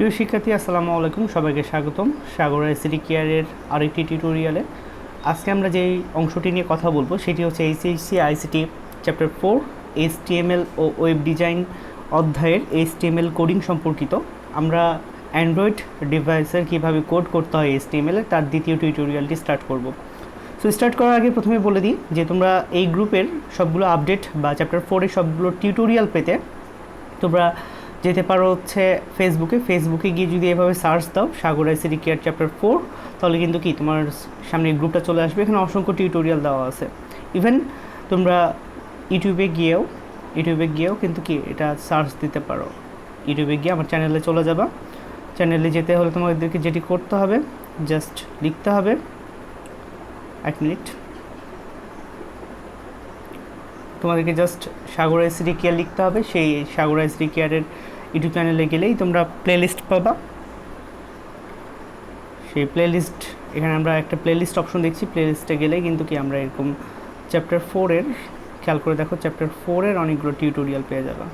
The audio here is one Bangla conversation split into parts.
প্রিয় শিক্ষার্থী, আসসালামু আলাইকুম। সবাইকে স্বাগতম সাগর আইসিটি কেয়ারের আরেকটি টিউটোরিয়ালে। আজকে আমরা যেই অংশটি নিয়ে কথা বলবো সেটি হচ্ছে এইচএসসি আইসিটি চ্যাপ্টার 4 HTML ও ওয়েব ডিজাইন অধ্যায়ের HTML কোডিং সম্পর্কিত। আমরা অ্যান্ড্রয়েড ডিভাইসের কীভাবে কোড করতে হয় HTML এর তার দ্বিতীয় টিউটোরিয়ালটি স্টার্ট করব। সো স্টার্ট করার আগে প্রথমে বলে দিই যে তোমরা এই গ্রুপের সবগুলো আপডেট বা চ্যাপ্টার 4-এর সবগুলো টিউটোরিয়াল পেতে তোমরা যেতে পারো হচ্ছে ফেসবুকে গিয়ে যদি এভাবে সার্চ দাও সাগর আইসিটি কেয়ার চ্যাপ্টার 4, তাহলে কিন্তু কি তোমার সামনে গ্রুপটা চলে আসবে। এখানে অসংখ্য টিউটোরিয়াল দেওয়া আছে। ইভেন তোমরা ইউটিউবে গিয়েও কিন্তু কি এটা সার্চ দিতে পারো। ইউটিউবে গিয়ে আমার চ্যানেলে চলে যাবা। চ্যানেলে যেতে হলে তোমাদেরকে যেটি করতে হবে, জাস্ট লিখতে হবে, এক মিনিট, তোমাদেরকে জাস্ট সাগর আইসিটি কেয়ার লিখতে হবে। সেই সাগর আইসিটি কেয়ারের ইউটিউব চ্যানেলে গেলেই তোমরা প্লেলিস্ট পাবা। সেই প্লেলিস্ট, এখানে আমরা একটা প্লেলিস্ট অপশন দেখছি। প্লেলিস্টে গেলে কিন্তু কি আমরা এরকম চ্যাপ্টার 4-এর, খেয়াল করে দেখো, চ্যাপ্টার 4-এর অনেকগুলো টিউটোরিয়াল পেয়ে যাবা।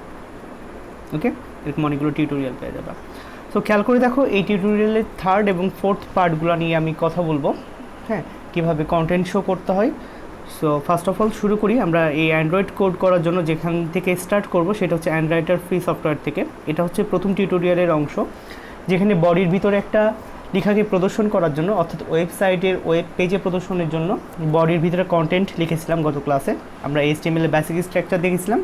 ওকে, এরকম অনেকগুলো টিউটোরিয়াল পেয়ে যাবা। সো খেয়াল করে দেখো, এই টিউটোরিয়ালের 3rd এবং 4th পার্টগুলো নিয়ে আমি কথা বলবো। হ্যাঁ, কীভাবে কন্টেন্ট শো করতে হয়। সো ফার্স্ট অফ অল শুরু করি। আমরা এই অ্যান্ড্রয়েড কোড করার জন্য যেখান থেকে স্টার্ট করব সেটা হচ্ছে অ্যান্ড্রয়েডের ফ্রি সফটওয়্যার থেকে। এটা হচ্ছে প্রথম টিউটোরিয়ালের অংশ, যেখানে বডির ভিতরে একটা লেখাকে প্রদর্শন করার জন্য, অর্থাৎ ওয়েবসাইটের ওয়েব পেজে প্রদর্শনের জন্য বডির ভিতরে কন্টেন্ট লিখেছিলাম। গত ক্লাসে আমরা HTML এর বেসিক স্ট্রাকচার দেখেছিলাম।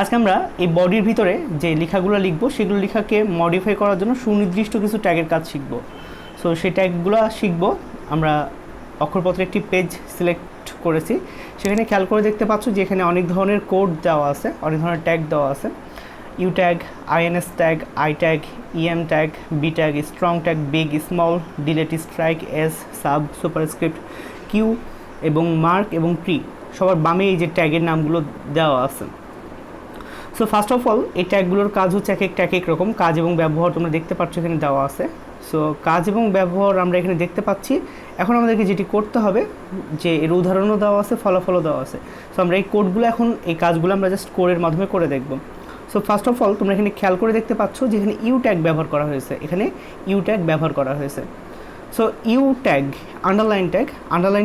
আজকে আমরা এই বডির ভিতরে যে লেখাগুলো লিখবো সেগুলো লেখাকে মডিফাই করার জন্য সুনির্দিষ্ট কিছু ট্যাগের কাজ শিখব। সো সেই ট্যাগগুলো শিখব আমরা। অক্ষরপত্রে একটি পেজ সিলেক্ট করেছি, সেখানে খেয়াল করে দেখতে পাচ্ছ যে এখানে অনেক ধরনের কোড দেওয়া আছে, অনেক ধরনের ট্যাগ দেওয়া আছে। U tag, INS tag, I tag, EM tag, B tag, strong tag, big, small, delete, strike, S, sub, superscript, Q এবং মার্ক এবং প্রি, সবার বামে এই যে ট্যাগের নামগুলো দেওয়া আছে। সো ফার্স্ট অফ অল এই ট্যাগগুলোর কাজ হচ্ছে এক একটা এক এক রকম। কাজ এবং ব্যবহার তোমরা দেখতে পাচ্ছ এখানে দেওয়া আছে। সো কাজ এবং ব্যবহার আমরা এখানে দেখতে পাচ্ছি। এখন আমাদেরকে যেটি করতে হবে, যে এর উদাহরণও দেওয়া আছে, ফলাফলও দেওয়া আছে। সো আমরা এই কোডগুলো, এখন এই কাজগুলো আমরা জাস্ট কোডের মাধ্যমে করে দেখব। সো ফার্স্ট অফ অল তোমরা এখানে খেয়াল করে দেখতে পাচ্ছ যে এখানে ইউ ট্যাগ ব্যবহার করা হয়েছে। So U tag, underline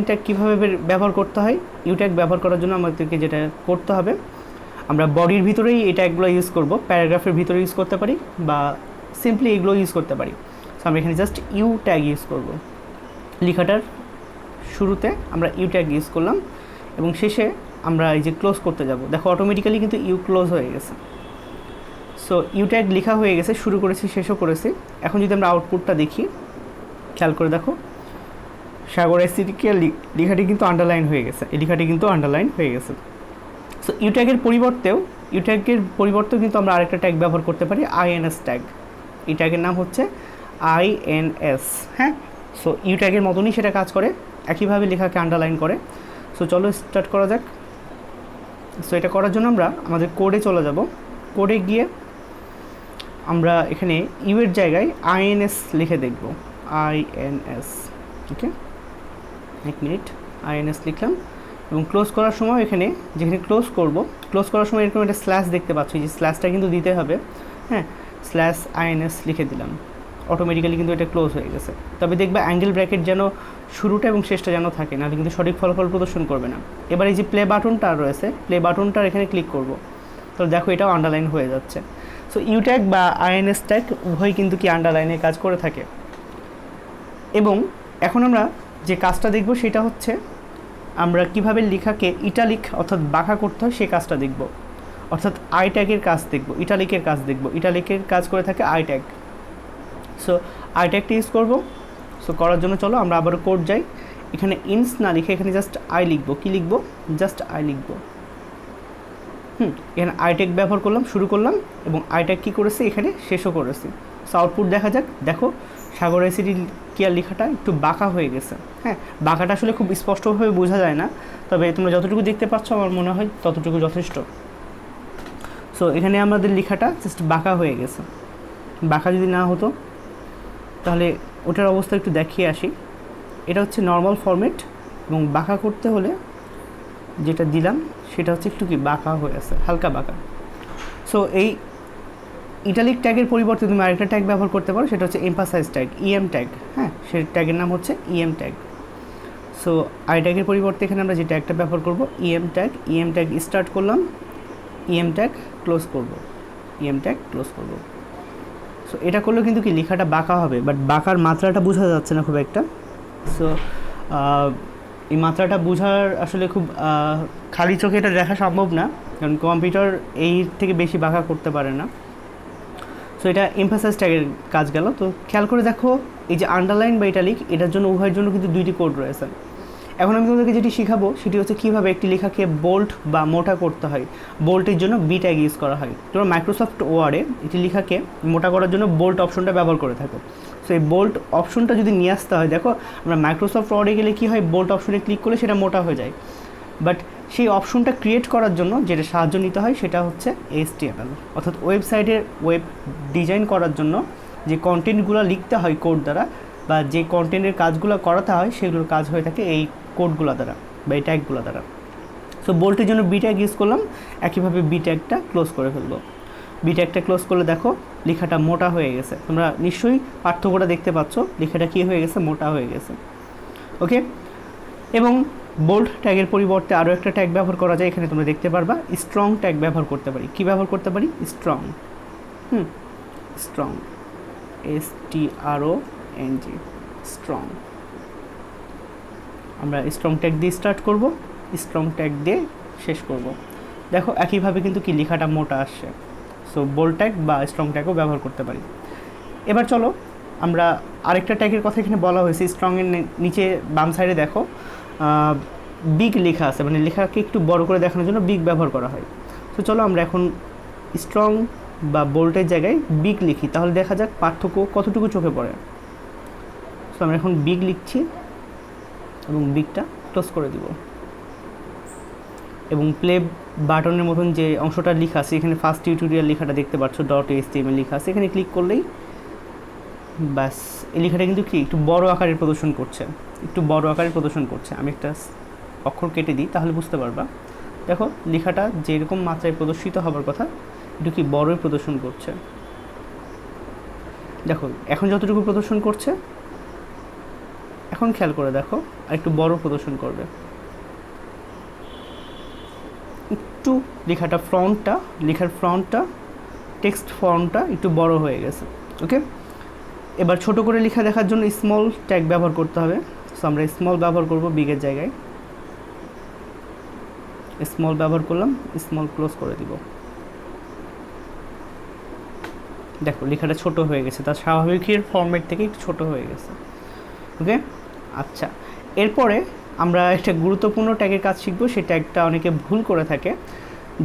tag কীভাবে ব্যবহার করতে হয়? ইউ ট্যাগ ব্যবহার করার জন্য আমাদেরকে যেটা করতে হবে, আমরা বডির ভিতরেই এই ট্যাগগুলো ইউজ করব। প্যারাগ্রাফের ভিতরে ইউজ করতে পারি বা সিম্পলি এগুলো ইউজ করতে পারি। সো আমরা এখানে জাস্ট ইউ ট্যাগ ইউজ করব। লেখাটার শুরুতে আমরা ইউ ট্যাগ ইউজ করলাম এবং শেষে আমরা এই যে ক্লোজ করতে যাব, দেখো অটোমেটিক্যালি কিন্তু ইউ ক্লোজ হয়ে গেছে। সো ইউ ট্যাগ লেখা হয়ে গেছে, শুরু করেছি, শেষও করেছি। এখন যদি আমরা আউটপুটটা দেখি, খেয়াল করে দেখো, সাগর আইসিটি কেয়ার লেখাটি কিন্তু আন্ডারলাইন হয়ে গেছে। এই লেখাটি কিন্তু আন্ডারলাইন হয়ে গেছে। সো ইউ ট্যাগের পরিবর্তেও কিন্তু আমরা আরেকটা ট্যাগ ব্যবহার করতে পারি, INS ট্যাগ। এই ট্যাগের নাম হচ্ছে INS। হ্যাঁ, সো ইউ ট্যাগের মতনই সেটা কাজ করে, একইভাবে লেখাকে আন্ডারলাইন করে। সো চলো স্টার্ট করা যাক। সো এটা করার জন্য আমরা আমাদের কোডে চলে যাব। কোডে গিয়ে আমরা এখানে ইউ এর জায়গায় INS লিখে দেখব, INS। ওকে, এক মিনিট, INS লিখলাম এবং ক্লোজ করার সময় এখানে যেখানে ক্লোজ করার সময় এরকম একটা স্ল্যাশ দেখতে পাচ্ছি, যে স্ল্যাশটা কিন্তু দিতে হবে। হ্যাঁ, স্ল্যাশ INS লিখে দিলাম, অটোমেটিক্যালি কিন্তু এটা ক্লোজ হয়ে গেছে। তবে দেখবে অ্যাঙ্গেল ব্র্যাকেট যেন শুরুটা এবং শেষটা যেন থাকে, নাহলে কিন্তু সঠিক ফলাফল প্রদর্শন করবে না। এবার এই যে প্লে বাটনটা রয়েছে, প্লে বাটনটার এখানে ক্লিক করব, তাহলে দেখো এটাও আন্ডারলাইন হয়ে যাচ্ছে। সো ইউ ট্যাগ বা INS ট্যাগ উভয় কিন্তু কি আন্ডারলাইনে কাজ করে থাকে। এবং এখন আমরা যে কাজটা দেখব সেটা হচ্ছে আমরা কিভাবে লেখাকে ইটালিক অর্থাৎ বাঁকা করতে হয় সেই কাজটা দেখব, অর্থাৎ আই ট্যাগের কাজ দেখব, ইটালিকের কাজ দেখব। ইটালিকের কাজ করে থাকে আই ট্যাগ। সো আই ট্যাগটা ইউজ করব। সো করার জন্য চলো আমরা আবার কোড যাই। এখানে ইনস না লিখে এখানে জাস্ট আই লিখব। কি লিখব? জাস্ট আই লিখব। এখানে আই ট্যাগ ব্যবহার করলাম, শুরু করলাম, এবং আই ট্যাগ কী করেছি এখানে শেষও করেছি। সো আউটপুট দেখা যাক। দেখো সাগর আইসিটি কেয়ার লেখাটা একটু বাঁকা হয়ে গেছে। হ্যাঁ, বাঁকাটা আসলে খুব স্পষ্টভাবে বোঝা যায় না, তবে তোমরা যতটুকু দেখতে পাচ্ছ আমার মনে হয় ততটুকু যথেষ্ট। সো এখানে আমাদের লেখাটা জাস্ট বাঁকা হয়ে গেছে। বাঁকা যদি না হতো তাহলে ওটার অবস্থা একটু দেখিয়ে আসি। এটা হচ্ছে নর্মাল ফরম্যাট, এবং বাঁকা করতে হলে যেটা দিলাম সেটা হচ্ছে একটু কি বাঁকা হয়ে আছে, হালকা বাঁকা। সো এই ইটালিক ট্যাগের পরিবর্তে তুমি আরেকটা ট্যাগ ব্যবহার করতে পারো, সেটা হচ্ছে এমফাসাইজ ট্যাগ, ইএম ট্যাগ। হ্যাঁ, সেই ট্যাগের নাম হচ্ছে ইএম ট্যাগ। সো আই ট্যাগের পরিবর্তে এখানে আমরা যে ট্যাগটা ব্যবহার করব EM tag. EM tag start করলাম, ইএম ট্যাগ ক্লোজ করব, ইএম ট্যাগ ক্লোজ করব। সো এটা করলেও কিন্তু কি লেখাটা বাঁকা হবে, বাট বাঁকার মাত্রাটা বোঝা যাচ্ছে না খুব একটা। সো এই মাত্রাটা বোঝার আসলে খুব খালি চোখে এটা দেখা সম্ভব না, কারণ কম্পিউটার এই থেকে বেশি বাঁকা করতে পারে না। সো এটা এমফাসাইজ ট্যাগের কাজ গেল। তো খেয়াল করে দেখো, এই যে আন্ডারলাইন বা ইটালিক, এটার জন্য উভয়ের জন্য কিন্তু দুইটি কোড রয়েছে। এখন আমি তোমাদেরকে যেটি শেখাবো সেটি হচ্ছে কীভাবে একটি লেখাকে বোল্ড বা মোটা করতে হয়। বোল্টের জন্য বি ট্যাগ ইউজ করা হয়। তোমরা মাইক্রোসফট ওয়ার্ডে একটি লেখাকে মোটা করার জন্য বোল্ট অপশনটা ব্যবহার করে থাকো। সো এই বোল্ট অপশনটা যদি নিয়ে আসতে হয়, দেখো আমরা মাইক্রোসফট ওয়ার্ডে গেলে কী হয়, বোল্ট অপশনে ক্লিক করলে সেটা মোটা হয়ে যায়। বাট সেই অপশনটা ক্রিয়েট করার জন্য যেটা সাহায্য নিতে হয় সেটা হচ্ছে HTML, অর্থাৎ ওয়েবসাইটের ওয়েব ডিজাইন করার জন্য যে কন্টেন্টগুলো লিখতে হয় কোড দ্বারা, বা যে কন্টেন্টের কাজগুলো করাতে হয় সেগুলোর কাজ হয়ে থাকে এই কোডগুলো দ্বারা বা এই ট্যাগগুলো দ্বারা। সো বোল্টের জন্য বি ট্যাগ ইউজ করলাম, একইভাবে বি ট্যাগটা ক্লোজ করে ফেলবো। বি ট্যাগটা ক্লোজ করলে দেখো লেখাটা মোটা হয়ে গেছে। তোমরা নিশ্চয়ই পার্থক্যটা দেখতে পাচ্ছ, লেখাটা কী হয়ে গেছে, মোটা হয়ে গেছে। ওকে, এবং বোল্ড ট্যাগের পরিবর্তে আরও একটা ট্যাগ ব্যবহার করা যায়। এখানে তোমরা দেখতে পারবা স্ট্রং ট্যাগ ব্যবহার করতে পারি। কী ব্যবহার করতে পারি? স্ট্রং। Strong, STRONG, strong. আমরা স্ট্রং ট্যাগ দিয়ে স্টার্ট করব, স্ট্রং ট্যাগ দিয়ে শেষ করব। দেখো একইভাবে কিন্তু কি লেখাটা মোটা আসছে। সো বোল্ড ট্যাগ বা স্ট্রং ট্যাগও ব্যবহার করতে পারি। এবার চলো আমরা আরেকটা ট্যাগের কথা এখানে বলা হয়েছে। স্ট্রংয়ের নিচে বাম সাইডে দেখো বিগ লেখা আছে, মানে লেখাকে একটু বড় করে দেখানোর জন্য বিগ ব্যবহার করা হয়। তো চলো আমরা এখন স্ট্রং বা বোল্টের জায়গায় বিগ লিখি, তাহলে দেখা যাক পার্থক্য কতটুকু চোখে পড়ে। সো আমরা এখন বিগ লিখছি এবং বিগটা ক্লোজ করে দিব, এবং প্লে বাটনের মতন যে অংশটা লেখা আছে এখানে ফার্স্ট টিউটোরিয়াল লেখাটা দেখতে পাচ্ছ, .html লেখা আছে, এখানে ক্লিক করলেই ব্যাস এই লেখাটা কিন্তু কি একটু বড় আকারে প্রদর্শন করছে, একটু বড় আকারে প্রদর্শন করছে। আমি একটা অক্ষর কেটে দিই তাহলে বুঝতে পারবা। দেখো লেখাটা যেরকম মাত্রায় প্রদর্শিত হবার কথা একটু কি বড়ই প্রদর্শন করছে। দেখো এখন যতটুকু প্রদর্শন করছে, এখন খেয়াল করে দেখো আর একটু বড় প্রদর্শন করবে। একটু লেখাটা লেখার ফ্রন্টটা টেক্সট ফর্মটা একটু বড় হয়ে গেছে। ওকে, এবার ছোট করে লেখা দেখার জন্য স্মল ট্যাগ ব্যবহার করতে হবে। সো আমরা স্মল ব্যবহার করব বিগের জায়গায়, স্মল ব্যবহার করলাম, স্মল ক্লোজ করে দিব। দেখো লেখাটা ছোট হয়ে গেছে, তার স্বাভাবিকের ফরম্যাট থেকে একটু ছোট হয়ে গেছে। ওকে, আচ্ছা এরপরে আমরা একটা গুরুত্বপূর্ণ ট্যাগের কাজ শিখব। সেই ট্যাগটা অনেকে ভুল করে থাকে,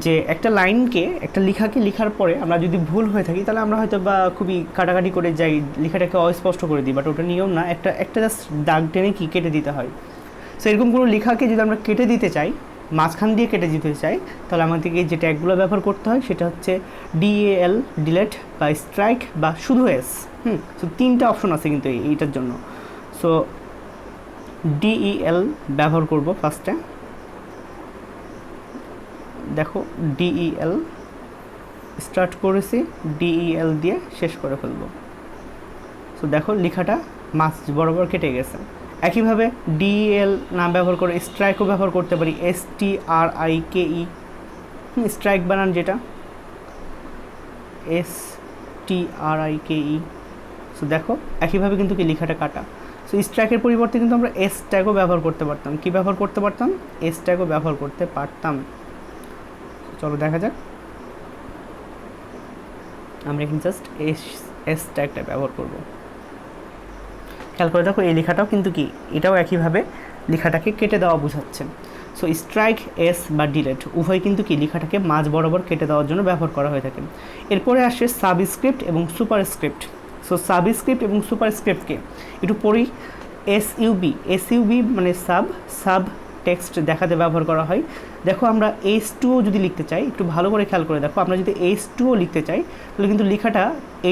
যে একটা লাইনকে একটা লেখাকে লেখার পরে আমরা যদি ভুল হয়ে থাকি তাহলে আমরা হয়তো বা খুবই কাটাকাটি করে যাই, লেখাটাকে অস্পষ্ট করে দিই, বাট ওটা নিয়ম না। একটা জাস্ট দাগ টেনে কি কেটে দিতে হয়। সো এরকম কোনো লেখাকে যদি আমরা কেটে দিতে চাই, মাঝখান দিয়ে কেটে দিতে চাই, তাহলে আমাদেরকে যে ট্যাগগুলো ব্যবহার করতে হয় সেটা হচ্ছে DAL, ডিলেট, বা স্ট্রাইক, বা শুধু S। সো তিনটা অপশন আছে কিন্তু এইটার জন্য। সো DEL ব্যবহার করব ফার্স্টে। দেখো DEL স্টার্ট করেছি, DEL দিয়ে শেষ করে ফেলবো। সো দেখো লেখাটা মাঝ বরাবর কেটে গেছে। একইভাবে DEL না ব্যবহার করে স্ট্রাইকও ব্যবহার করতে পারি, STRIKE, স্ট্রাইক বানান যেটা, STRIKE। সো দেখো একইভাবে কিন্তু কি লেখাটা কাটা। সো স্ট্রাইকের পরিবর্তে কিন্তু আমরা S ট্যাগও ব্যবহার করতে পারতাম। কি ব্যবহার করতে পারতাম? S ট্যাগও ব্যবহার করতে পারতাম। চলো দেখা যাক। আমরা এখানে জাস্ট S ট্যাগটা ব্যবহার করব। খেয়াল করে দেখো এই লেখাটাও কিন্তু কি এটাও একইভাবে লেখাটাকে কেটে দেওয়া বোঝাচ্ছে। সো স্ট্রাইক, S বা ডিলেট উভয় কিন্তু কি লেখাটাকে মাঝ বরাবর কেটে দেওয়ার জন্য ব্যবহার করা হয়ে থাকে। এরপরে আসে সাবস্ক্রিপ্ট এবং সুপারস্ক্রিপ্ট। সো সাবস্ক্রিপ্ট এবং সুপারস্ক্রিপ্টকে একটু পরেই SUB মানে সাব টেক্সট দেখাতে ব্যবহার করা হয়। দেখো আমরা H2O যদি লিখতে চাই, একটু ভালো করে খেয়াল করে দেখো, আমরা যদি H2O লিখতে চাই তাহলে কিন্তু লেখাটা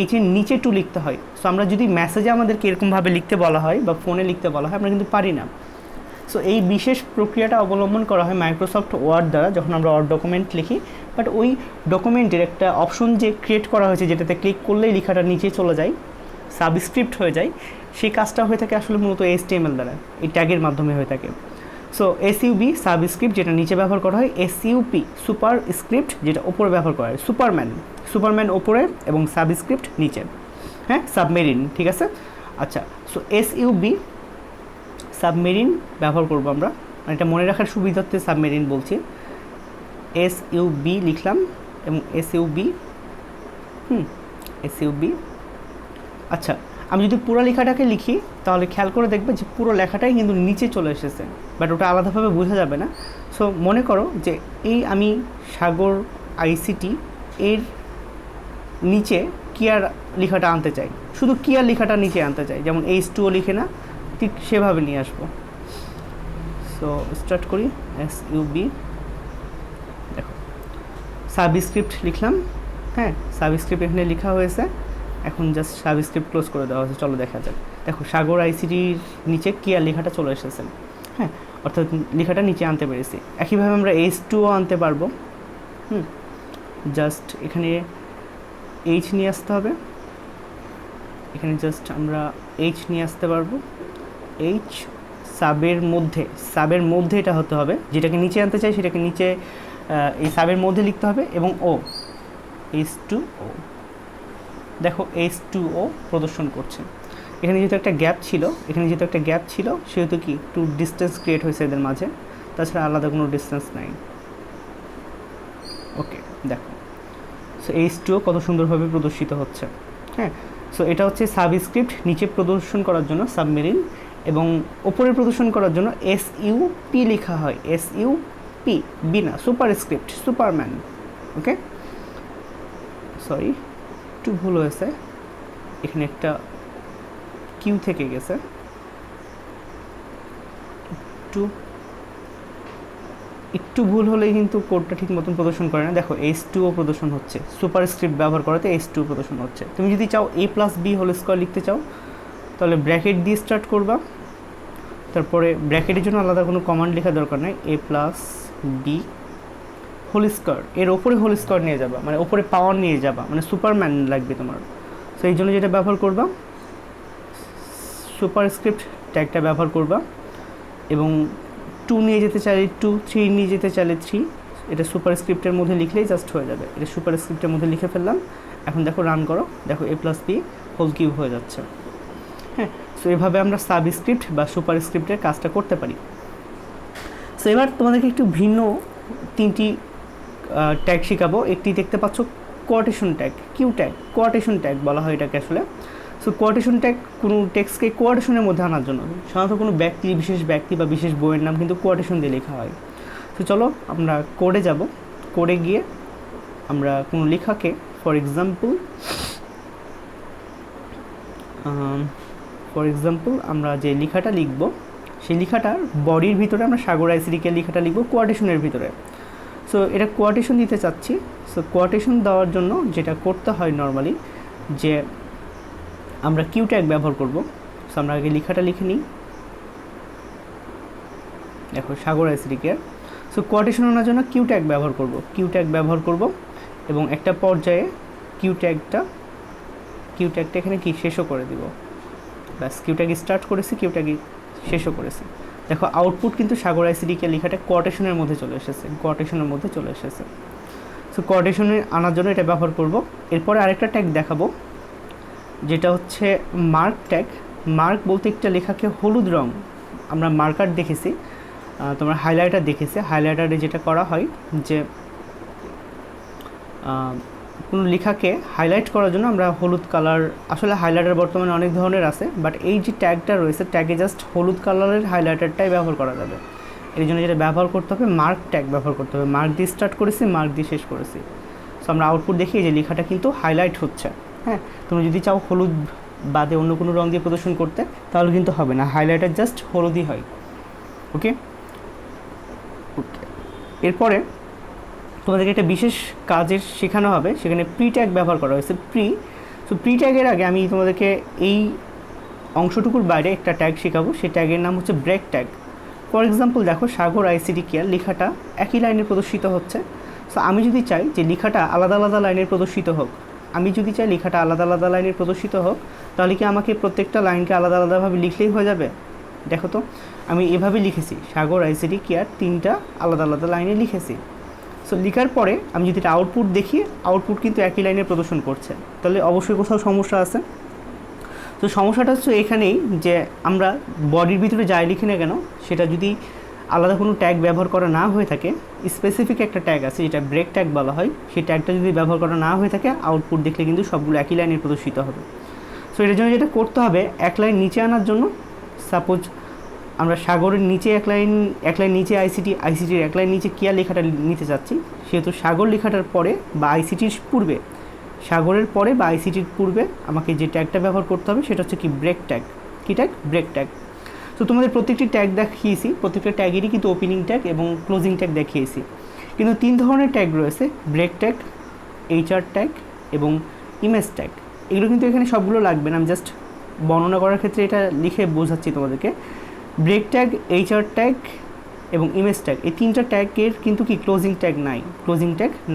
H এর নিচে 2 লিখতে হয়। সো আমরা যদি মেসেজে আমাদেরকে এরকমভাবে লিখতে বলা হয় বা ফোনে লিখতে বলা হয়, আমরা কিন্তু পারি না। সো এই বিশেষ প্রক্রিয়াটা অবলম্বন করা হয় মাইক্রোসফট ওয়ার্ড দ্বারা যখন আমরা ওয়ার্ড ডকুমেন্ট লিখি, বাট ওই ডকুমেন্টের একটা অপশন যে ক্রিয়েট করা হয়েছে যেটাতে ক্লিক করলেই লেখাটা নিচে চলে যায়, সাবস্ক্রিপ্ট হয়ে যায়, সেই কাজটা হয়ে থাকে আসলে মূলত HTML দ্বারা, এই ট্যাগের মাধ্যমে হয়ে থাকে। সো এসইউবি সাবস্ক্রিপ্ট যেটা নিচে ব্যবহার করা হয়, এসইউপি সুপার স্ক্রিপ্ট যেটা ওপরে ব্যবহার করা হয়, সুপারম্যান ওপরে এবং সাবস্ক্রিপ্ট নিচে, হ্যাঁ, সাবমেরিন, ঠিক আছে। আচ্ছা, সো এসইউবি সাবমেরিন ব্যবহার করব আমরা, এটা মনে রাখার সুবিধার্থে সাবমেরিন বলছি। এসইউবি লিখলাম এবং এসইউবি এসইউবি। আচ্ছা, আমি যদি পুরো লেখাটাকে লিখি তাহলে খেয়াল করে দেখবে যে পুরো লেখাটাই কিন্তু নিচে চলে এসেছে, বাট ওটা আলাদাভাবে বোঝা যাবে না। সো মনে করো যে এই আমি সাগর আইসিটি এর নিচে কিয়ার লেখাটা আনতে চাই, শুধু কিয়ার লেখাটা নিচে আনতে চাই, যেমন H2O লিখে না, ঠিক সেভাবে নিয়ে আসবো। সো স্টার্ট করি, এসইউবি, দেখো সাবস্ক্রিপ্ট লিখলাম, হ্যাঁ, সাবস্ক্রিপ্ট এখানে লেখা হয়েছে, এখন জাস্ট সাবস্ক্রিপ্ট ক্লোজ করে দেওয়া হয়েছে। চলো দেখা যাক, দেখো সাগর আইসিটির নিচে কিয়ার লেখাটা চলে এসেছে, হ্যাঁ, অর্থাৎ লেখাটা নিচে আনতে পেরেছি। একইভাবে আমরা H2O আনতে পারবো, জাস্ট এখানে H নিয়ে আসতে হবে, এখানে জাস্ট আমরা H নিয়ে আসতে পারবো, H সাবের মধ্যে এটা হতে হবে, যেটাকে নিচে আনতে চাই সেটাকে নিচে এই সাবের মধ্যে লিখতে হবে, এবং O, H2O, দেখো H2O প্রদর্শন করছে। এখানে যেহেতু একটা গ্যাপ ছিল সেহেতু কি একটু ডিস্টেন্স ক্রিয়েট হয়েছে এদের মাঝে, তাছাড়া আলাদা কোনো ডিস্টেন্স নাই। ওকে, দেখো সো H2O কত সুন্দরভাবে প্রদর্শিত হচ্ছে, হ্যাঁ। সো এটা হচ্ছে সাবস্ক্রিপ্ট নিচে প্রদর্শন করার জন্য সাবমেরিন, এবং ওপরে প্রদর্শন করার জন্য এসইউপি লেখা হয়, এসইউপি, বিনা সুপারস্ক্রিপ্ট, সুপারম্যান। ওকে, সরি একটু ভুল হয়েছে, এখানে একটা কিউ থেকে গেছে, একটু ভুল হলেই কিন্তু কোডটা ঠিক মতন প্রদর্শন করে না। দেখো H2O প্রদর্শন হচ্ছে, সুপারস্ক্রিপ্ট ব্যবহার করাতে H2O প্রদর্শন হচ্ছে। তুমি যদি চাও a+b² লিখতে চাও তাহলে ব্র্যাকেট দিয়ে স্টার্ট করবা, তারপরে ব্র্যাকেটের জন্য আলাদা কোনো কমান্ড লেখা দরকার নেই, a+b² এর ওপরে হোল স্কোয়ার নিয়ে যাবা, মানে ওপরে পাওয়ার নিয়ে যাবা, মানে সুপারম্যান লাগবে তোমার। সো এই জন্য যেটা ব্যবহার করবা, সুপারস্ক্রিপ্ট ট্যাগটা ব্যবহার করবা, এবং 2 নিয়ে যেতে চাইলে 2, 3 নিয়ে যেতে চাইলে 3, এটা সুপারস্ক্রিপ্টের মধ্যে লিখলেই জাস্ট হয়ে যাবে। এটা সুপারস্ক্রিপ্টের মধ্যে লিখে ফেললাম, এখন দেখো রান করো, দেখো a+b² হয়ে যাচ্ছে, হ্যাঁ। সো এভাবে আমরা সাবস্ক্রিপ্ট বা সুপারস্ক্রিপ্টের কাজটা করতে পারি। সো এবার তোমাদেরকে একটু ভিন্ন 3টি ট্যাগ শেখাবো। একটি দেখতে পাচ্ছ কোয়াটেশন ট্যাগ, কিউ ট্যাগ, কোয়াটেশন ট্যাগ বলা হয় এটাকে আসলে। সো কোয়াটেশন ট্যাগ কোনো টেক্সটকে কোয়াটেশনের মধ্যে আনার জন্য, সাধারণত কোনো বিশেষ ব্যক্তি বা বিশেষ বইয়ের নাম কিন্তু কোয়াটেশন দিয়ে লেখা হয়। তো চলো আমরা কোডে যাব, কোডে গিয়ে আমরা কোনো লেখাকে ফর এক্সাম্পল আমরা যে লেখাটা লিখব সেই লেখাটার বডির ভিতরে আমরা সাগর আইসিটিকে লেখাটা লিখব কোয়াটেশনের ভিতরে। সো এটা কোয়াটেশন দিতে চাচ্ছি। সো কোয়াটেশন দেওয়ার জন্য যেটা করতে হয় নর্মালি, যে আমরা কিউ ট্যাগ ব্যবহার করব। সো আমরা আগে লেখাটা লিখে নিই, দেখো সাগর আইসিটিকে। সো কোয়াটেশন আনার জন্য কিউ ট্যাগ ব্যবহার করব, এবং একটা পর্যায়ে কিউ ট্যাগটা এখানে কি শেষও করে দিব। ব্যাস, কিউ ট্যাগ স্টার্ট করেছি, কিউ ট্যাগ শেষও করেছি। দেখো আউটপুট কিন্তু সাগর আইসিটিকে লেখাটা কোয়াটেশনের মধ্যে চলে এসেছে। সো কোয়াটেশনে আনার জন্য এটা ব্যবহার করব। এরপরে আরেকটা ট্যাগ দেখাবো, যেটা হচ্ছে মার্ক ট্যাগ। মার্ক বলতে একটা লেখাকে হলুদ রং, আমরা মার্কার দেখেছি, তোমরা হাইলাইটার দেখেছে। হাইলাইটারে যেটা করা হয় যে কোনো লেখাকে হাইলাইট করার জন্য আমরা হলুদ কালার, আসলে হাইলাইটার বর্তমানে অনেক ধরনের আছে, বাট এই যে ট্যাগটা রয়েছে ট্যাগে জাস্ট হলুদ কালারের হাইলাইটারটাই ব্যবহার করা যাবে। এর জন্য যেটা ব্যবহার করতে হবে, মার্ক ট্যাগ ব্যবহার করতে হবে। মার্ক দিয়ে স্টার্ট করেছি, মার্ক দিয়ে শেষ করেছি। সো আমরা আউটপুট দেখি যে লেখাটা কিন্তু হাইলাইট হচ্ছে। হ্যাঁ, তুমি যদি চাও হলুদ বাদে অন্য কোনো রং দিয়ে প্রদর্শন করতে তাহলে কিন্তু হবে না, হাইলাইটার জাস্ট হলুদই হয়। ওকে, এরপরে তোমাদেরকে একটা বিশেষ কাজের শেখানো হবে, সেখানে প্রি ট্যাগ ব্যবহার করা হয়েছে। সো প্রি ট্যাগের আগে আমি তোমাদেরকে এই অংশটুকুর বাইরে একটা ট্যাগ শেখাবো, সেই ট্যাগের নাম হচ্ছে ব্রেক ট্যাগ। ফর এক্সাম্পল দেখো সাগর আইসিটি কেয়ার লেখাটা একই লাইনে প্রদর্শিত হচ্ছে। সো আমি যদি চাই যে লেখাটা আলাদা আলাদা লাইনে প্রদর্শিত হোক, আমি যদি চাই লেখাটা আলাদা আলাদা লাইনে প্রদর্শিত হোক, তাহলে কি আমাকে প্রত্যেকটা লাইনকে আলাদা আলাদাভাবে লিখলেই হয়ে যাবে? দেখো তো, আমি এভাবে লিখেছি সাগর আইসিটি কেয়ার 3টা আলাদা আলাদা লাইনে লিখেছি। সো লেখার পরে আমি যদি এটা আউটপুট দেখি, আউটপুট কিন্তু একই লাইনে প্রদর্শন করছে, তাহলে অবশ্যই কোথাও সমস্যা আছে। তো সমস্যাটা হচ্ছে এখানেই যে আমরা বডির ভিতরে যাই লিখি না কেন, সেটা যদি আলাদা কোনো ট্যাগ ব্যবহার করা না হয়ে থাকে, স্পেসিফিক একটা ট্যাগ আছে যেটা ব্রেক ট্যাগ বলা হয়, সেই ট্যাগটা যদি ব্যবহার করা না হয়ে থাকে, আউটপুট দেখলে কিন্তু সবগুলো একই লাইনে প্রদর্শিত হবে। সো এটার জন্য যেটা করতে হবে, এক লাইন নিচে আনার জন্য, সাপোজ আমরা সাগরের নিচে এক লাইন নিচে আইসিটির এক লাইন নিচে কেয়ার লেখাটা নিতে চাচ্ছি, সেহেতু সাগর লেখাটার পরে বা আইসিটির পূর্বে, সাগরের পরে বা আইসিটির পূর্বে আমাকে যে ট্যাগটা ব্যবহার করতে হবে সেটা হচ্ছে কি ব্রেক ট্যাগ। কী ট্যাগ? Break tag. তো তোমাদের প্রত্যেকটি ট্যাগ দেখিয়েছি, প্রত্যেকটা ট্যাগেরই কিন্তু ওপেনিং ট্যাগ এবং ক্লোজিং ট্যাগ দেখিয়েছি। কিন্তু 3 ধরনের ট্যাগ রয়েছে, ব্রেক ট্যাগ, এইচআর ট্যাগ এবং ইমেজ ট্যাগ। এগুলো কিন্তু এখানে সবগুলো লাগবে না, আমি জাস্ট বর্ণনা করার ক্ষেত্রে এটা লিখে বোঝাচ্ছি তোমাদেরকে। ব্রেক ট্যাগ, এইচআর ট্যাগ এবং ইমেজ ট্যাগ, এই 3টা ট্যাগের কিন্তু কি ক্লোজিং ট্যাগ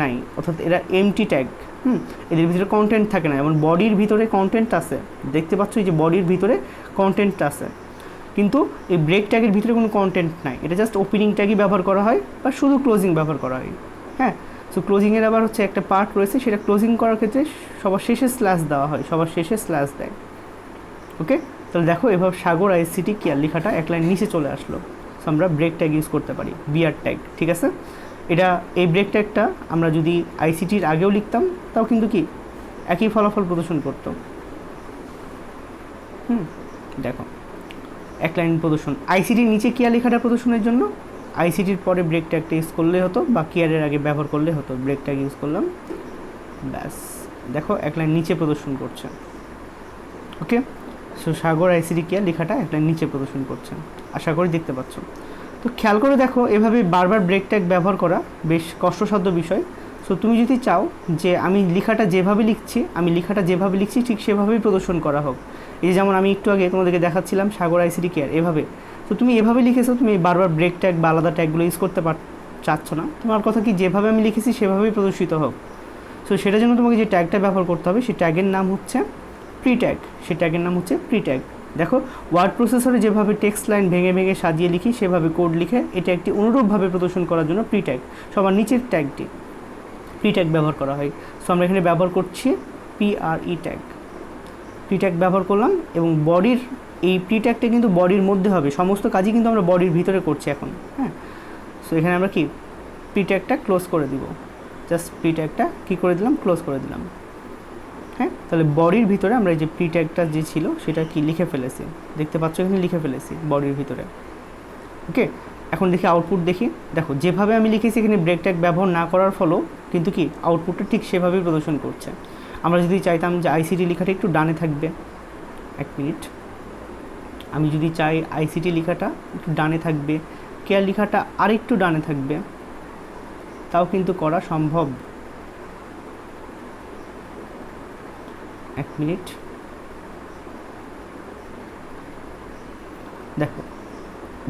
নাই, অর্থাৎ এরা এমটি ট্যাগ। এদের ভিতরে কন্টেন্ট থাকে না, যেমন বডির ভিতরে কন্টেন্ট আছে, দেখতে পাচ্ছ এই যে বডির ভিতরে কন্টেন্ট আছে, কিন্তু এই ব্রেক ট্যাগের ভিতরে কোনো কন্টেন্ট নাই, এটা জাস্ট ওপেনিং ট্যাগই ব্যবহার করা হয় বা শুধু ক্লোজিং ব্যবহার করা হয়। হ্যাঁ, সো ক্লোজিংয়ের আবার হচ্ছে একটা পার্ট রয়েছে, সেটা ক্লোজিং করার ক্ষেত্রে সবার শেষে স্ল্যাশ দেওয়া হয়, সবার শেষে স্ল্যাশ দেয়। ওকে, তাহলে দেখো এভাবে সাগর আইসিটি কেয়ার লেখাটা এক লাইন নিচে চলে আসলো। সো আমরা ব্রেক ট্যাগ ইউজ করতে পারি, বিআর ট্যাগ। ঠিক আছে, এটা এই ব্রেক ট্যাগটা আমরা যদি আইসিটির আগেও লিখতাম তাও কিন্তু কি একই ফলাফল প্রদর্শন করতো। দেখো এক লাইন প্রদর্শন, আইসিটির নিচে কেয়ার লেখাটা প্রদর্শনের জন্য আইসিটির পরে ব্রেক ট্যাগটা ইউজ করলে হতো, বা কেয়ারের আগে ব্যবহার করলে হতো, ব্রেক ট্যাগ ইউজ করলাম, ব্যাস দেখো এক লাইন নিচে প্রদর্শন করছে। ওকে, সো সাগর আইসিটি কেয়ার লেখাটা এক লাইন নিচে প্রদর্শন করছে, আশা করি দেখতে পাচ্ছ। তো খেয়াল করে দেখো, এভাবে বারবার ব্রেক ট্যাগ ব্যবহার করা বেশ কষ্টসাধ্য বিষয়। সো তুমি যদি চাও যে আমি লেখাটা যেভাবে লিখছি ঠিক সেভাবেই প্রদর্শন করা হোক, এই যেমন আমি একটু আগে তোমাদেরকে দেখাচ্ছিলাম সাগর আইসিটি কেয়ার এভাবে, তো তুমি এভাবে লিখেছো, তুমি বারবার ব্রেক ট্যাগ বা আলাদা ট্যাগগুলো ইউজ করতে চাচ্ছ না, তোমার কথা কি যেভাবে আমি লিখেছি সেভাবেই প্রদর্শিত হোক। সো সেটার জন্য তোমাকে যে ট্যাগটা ব্যবহার করতে হবে সেই ট্যাগের নাম হচ্ছে প্রি ট্যাগ। দেখো ওয়ার্ড প্রসেসরে যেভাবে টেক্সট লাইন ভেঙে ভেঙে সাজিয়ে লিখি, সেভাবে কোড লিখে এটা একটি অনুরূপভাবে প্রদর্শন করার জন্য প্রি ট্যাগ, সবার নিচের ট্যাগটি প্রি ট্যাগ ব্যবহার করা হয়। সো আমরা এখানে ব্যবহার করছি পিআরই ট্যাগ, প্রি ট্যাগ ব্যবহার করলাম, এবং বডির এই প্রি ট্যাগটা কিন্তু বডির মধ্যে হবে, সমস্ত কাজই কিন্তু আমরা বডির ভিতরে করছি এখন। হ্যাঁ, সো এখানে আমরা কি প্রি ট্যাগটা ক্লোজ করে দিব, জাস্ট প্রি ট্যাগটা কী করে দিলাম, ক্লোজ করে দিলাম। হ্যাঁ, তাহলে বডির ভিতরে আমরা এই যে প্রি ট্যাগটা যে ছিল সেটা কি লিখে ফেলেছি, দেখতে পাচ্ছ এখানে লিখে ফেলেছি বডির ভিতরে। ওকে, এখন দেখি আউটপুট দেখি। দেখো যেভাবে আমি লিখেছি এখানে ব্রেক ট্যাগ ব্যবহার না করার ফলেও কিন্তু কি আউটপুটটা ঠিক সেভাবেই প্রদর্শন করছে। আমরা যদি চাইতাম যে আইসিটি লেখাটা একটু ডানে থাকবে, এক মিনিট, আমি যদি চাই আইসিটি লেখাটা একটু ডানে থাকবে, কেয়ার লেখাটা আর একটু ডানে থাকবে, তাও কিন্তু করা সম্ভব। এক মিনিট, দেখো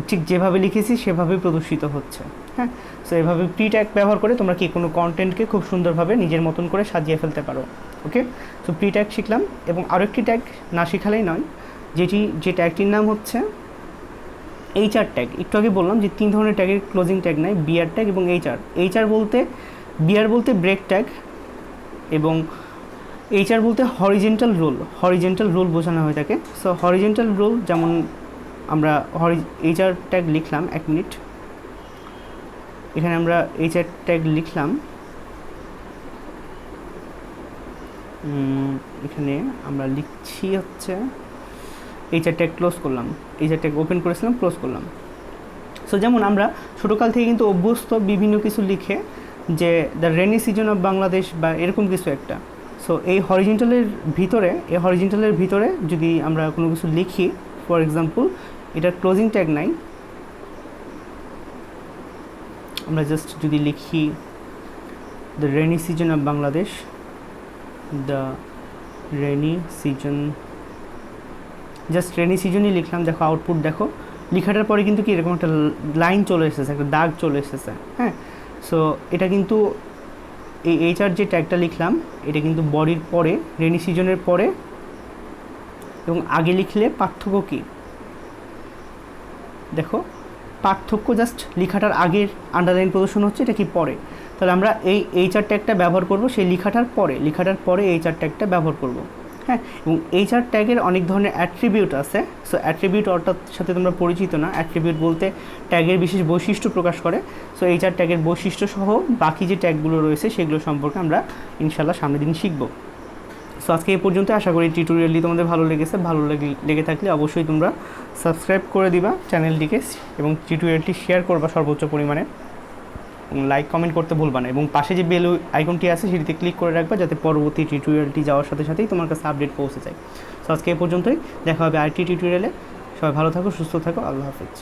ঠিক যেভাবে লিখেছি সেভাবেই প্রদর্শিত হচ্ছে। হ্যাঁ, সো এভাবে প্রি ট্যাগ ব্যবহার করে তোমরা কি কোনো কন্টেন্টকে খুব সুন্দরভাবে নিজের মতন করে সাজিয়ে ফেলতে পারো। ওকে, সো প্রি ট্যাগ শিখলাম, এবং আরও একটি ট্যাগ না শিখালেই নয়, যে ট্যাগটির নাম হচ্ছে এইচআর ট্যাগ। একটু আগে বললাম যে 3 ধরনের ট্যাগের ক্লোজিং ট্যাগ নাই, বিআর ট্যাগ এবং এইচআর বলতে, বিআর বলতে ব্রেক ট্যাগ এবং এইচআর বলতে হরিজেন্টাল রোল বোঝানো হয়ে থাকে। সো হরিজেন্টাল রোল, যেমন আমরা এইচআর ট্যাগ লিখলাম, এক মিনিট, এখানে আমরা এইচআর ট্যাগ লিখলাম, এখানে আমরা লিখছি হচ্ছে এইচআর ট্যাগ ক্লোজ করলাম, এইচআর ট্যাগ ওপেন করেছিলাম, ক্লোজ করলাম। সো যেমন আমরা ছোটোকাল থেকে কিন্তু অভ্যস্ত বিভিন্ন কিছু লিখে যে the rainy season of Bangladesh বা এরকম কিছু একটা। সো এই হরিজেন্টালের ভিতরে যদি আমরা কোনো কিছু লিখি, ফর এক্সাম্পল এটার ক্লোজিং ট্যাগ নাই, আমরা জাস্ট যদি লিখি the rainy season of Bangladesh, the rainy season, just rainy সিজনই লিখলাম, দেখো আউটপুট দেখো লেখাটার পরে কিন্তু কি এরকম একটা লাইন চলে এসেছে, একটা দাগ চলে এসেছে। হ্যাঁ, সো এটা কিন্তু এই এইচআর যে ট্যাগটা লিখলাম এটা কিন্তু বডির পরে, রেনি সিজনের পরে এবং আগে লিখলে পার্থক্য কী দেখো, পার্থক্য জাস্ট লেখাটার আগের আন্ডারলাইন প্রদর্শন হচ্ছে, এটা কি পরে। তাহলে আমরা এই এইচআর ট্যাগটা ব্যবহার করব সেই লেখাটার পরে এইচআর ট্যাগটা ব্যবহার করব। হ্যাঁ, এবং এইচআর ট্যাগের অনেক ধরনের অ্যাট্রিবিউট আছে। সো অ্যাট্রিবিউট অর্থাৎ সাথে তোমরা পরিচিত না, অ্যাট্রিবিউট বলতে ট্যাগের বিশেষ বৈশিষ্ট্য প্রকাশ করে। সো এইচআর ট্যাগের বৈশিষ্ট্য সহ বাকি যে ট্যাগগুলো রয়েছে সেগুলো সম্পর্কে আমরা ইনশাল্লাহ সামনের দিন শিখব। সো আজকে এই পর্যন্ত, আশা করি টিউটোরিয়ালটি তোমাদের ভালো লেগেছে। ভালো লেগে থাকলে অবশ্যই তোমরা সাবস্ক্রাইব করে দিবা চ্যানেলটিকে এবং টিউটোরিয়ালটি শেয়ার করবা সর্বোচ্চ পরিমাণে, এবং লাইক কমেন্ট করতে ভুলবা না, এবং পাশে যে বেল আইকনটি আছে সেটিতে ক্লিক করে রাখবা যাতে পরবর্তী টিউটোরিয়ালটি যাওয়ার সাথে সাথেই তোমার কাছে আপডেট পৌঁছে যায়। সো আজকে এই পর্যন্তই, দেখা হবে আরেকটি টিউটোরিয়ালে। সবাই ভালো থাকো, সুস্থ থাকো, আল্লাহ হাফেজ।